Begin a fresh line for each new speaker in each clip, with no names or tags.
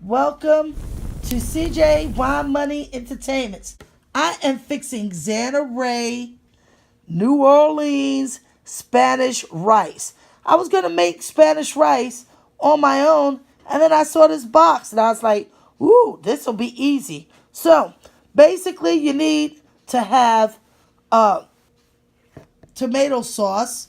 Welcome to CJ Wine Money Entertainments. I am fixing Xana New Orleans Spanish rice. I was going to make Spanish rice on my own, and then I saw this box, and I was like, ooh, this will be easy. So, basically, you need to have tomato sauce,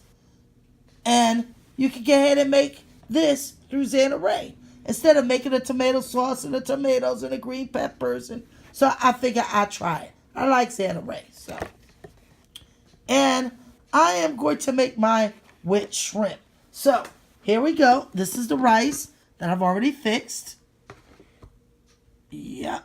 and you can go ahead and make this through Xana. Instead of making the tomato sauce and the tomatoes and the green peppers. And so I figured I'd try it. I like Xana. So. And I am going to make mine with shrimp. So here we go. This is the rice that I've already fixed. Yep.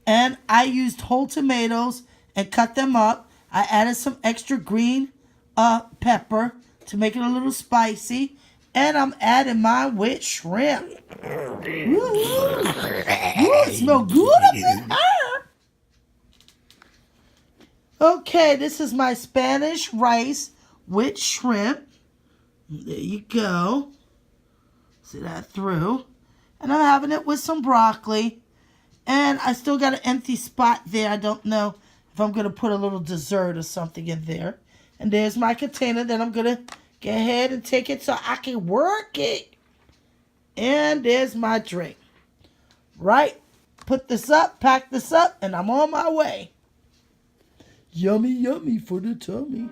And I used whole tomatoes and cut them up. I added some extra green pepper to make it a little spicy. And I'm adding mine with shrimp. Ooh, it smells good up in here. Okay, this is my Spanish rice with shrimp. There you go. See that through. And I'm having it with some broccoli. And I still got an empty spot there. I don't know if I'm going to put a little dessert or something in there. And there's my container that I'm going to go ahead and take it so I can work it. And there's my drink. Right? Put this up, pack this up, and I'm on my way. Yummy, yummy for the tummy.